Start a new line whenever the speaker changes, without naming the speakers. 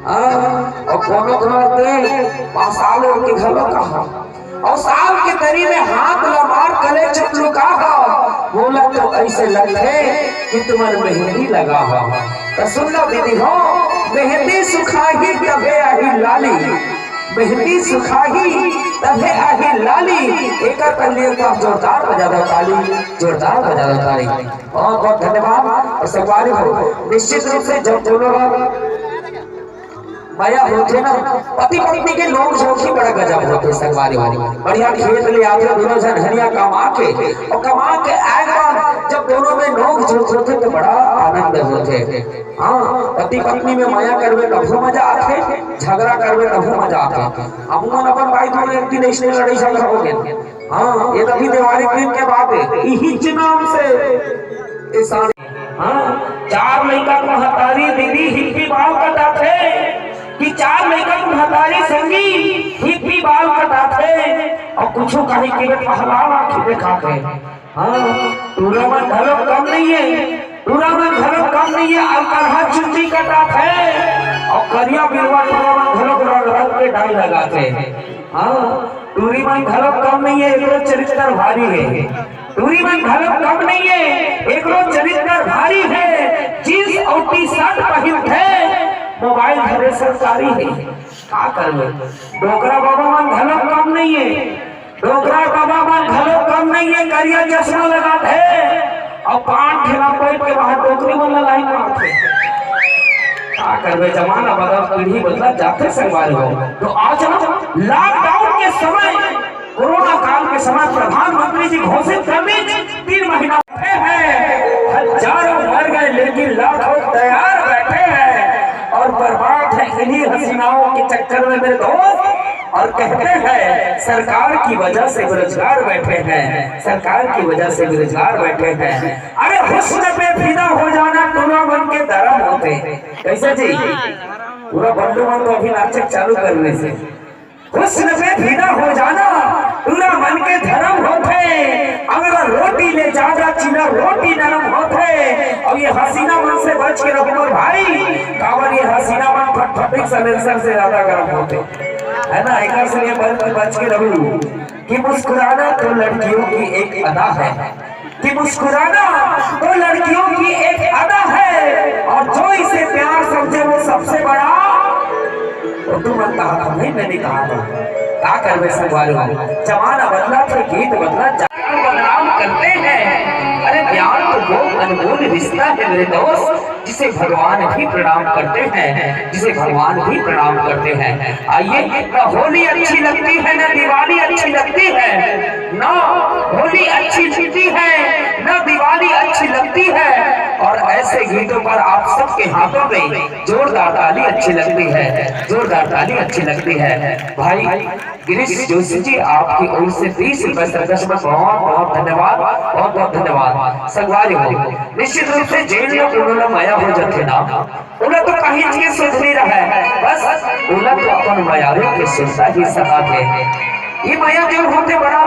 और कोनो घर के पासाल के घर कहा और साल के तरी में हाथ लमार कले चपलू का बोला तो ऐसे लगे कि तुम्हारे मेहंदी लगा हो। तो सुन लो दीदी हो, मेहंदी सुखाही तबे आही लाली, मेहंदी सुखाही तबे आही लाली। एक कलियर का जोरदार बजा दो ताली, जोरदार बजा दो ताली। बहुत बहुत धन्यवाद। और सवारी हो निश्चित रूप से जब दोनों माया होते ना पति पत्नी के लोग जोखी बड़ा गजब होते संगवारी वाली बढ़िया खेत ले आते दोनों जन हरिया कमा के और कमा के आए बाद जब दोनों में नोक झोंक होते तो बड़ा आनंद होते। हाँ पति पत्नी में माया करवे कभू मजा आते, झगड़ा करवे कभू मजा आते। अमूमन अपन भाई दोनों एक दिन इसने लड़ाई झगड़ा हो गया। हाँ ये तभी दिवाली दिन के बाद हिच नाम से इस हाँ चार लड़का को हतारी दीदी हिप्पी बाल कटाते कि चार लड़का को हतारी संगी हिप्पी बाल कटाते और कुछ कहीं के पहलावा खिले खाते। हाँ टूरा में घरों कम नहीं है, टूरा में घरों कम नहीं है। अलकरहा चुट्टी कटाते और करिया बिरवा टूरा में घरों रंग के डाई लगाते। हाँ टूरी में घरों कम नहीं है, एक चरित्र भारी है। टूरी में घरों कम नहीं है, एक चरित्र भारी है। जींस और टी शर्ट पहन है, मोबाइल घरे सरकारी है। क्या करवे डोकरा बाबा मन घरों कम नहीं है, डोकरा बाबा मन घरों कम नहीं है। करिया चश्मा लगाते है और पान ठेला बैठ के वहां डोकरी में लाइन मारते। क्या करवे जमाना बदल, पीढ़ी बदला जाते संगवारी हो। तो आज लॉकडाउन के समय, कोरोना काल के समय प्रधानमंत्री जी घोषित करने 3 महीना है। हजारों मर गए लेकिन लाखों तैयार बैठे हैं और बर्बाद है इन्हीं हसीनाओं के चक्कर में मेरे दोस्त। और कहते हैं सरकार की वजह से बेरोजगार बैठे हैं, सरकार की वजह से बेरोजगार बैठे हैं। अरे हुस्न पे फिदा हो जाना टूरा मन के धर्म होते। कैसे जी पूरा बंडू मन तो अभी नाटक चालू करने से हुस्न पे फिदा हो जाना पूरा मन के धर्म होते। अगर रोटी ले ज्यादा चीना रोटी नरम होते। और ये हसीना मन से बच के रहो भाई, कावर ये हसीना मन फटफटिक सलेंसर से ज्यादा गर्म होते है ना। एक से ये बच के रहो कि मुस्कुराना तो लड़कियों की एक अदा है, कि मुस्कुराना तो लड़कियों की एक अदा है। और जो इसे प्यार समझे वो सबसे बड़ा। और तुम कहा था नहीं, मैंने कहा था क्या करवे संगवारी हो। जमाना बदला तो गीत बदला, बदनाम करते हैं। अरे प्यार तो वो अनमोल रिश्ता है मेरे दोस्त, जिसे भगवान भी प्रणाम करते हैं, जिसे भगवान भी प्रणाम करते हैं। आइए ना होली अच्छी लगती है, ना दिवाली अच्छी लगती है, ना होली अच्छी लगती है, ना दिवाली अच्छी लगती है। और ऐसे गीतों पर आप सबके हाथों में जोरदार ताली अच्छी लगती है, जोरदार ताली अच्छी लगती है। भाई गिरीश जोशी जी आपकी ओर से 30 रुपए सरकस में बहुत बहुत धन्यवाद, बहुत बहुत धन्यवाद। संगवारी हो निश्चित रूप से जेल में उन्होंने माया हो जाते ना, उन्हें तो कहीं चीज सुध नहीं रहा है, बस उन्हें तो अपन मायारों के सुनता ही सका थे। ये माया जो होते बड़ा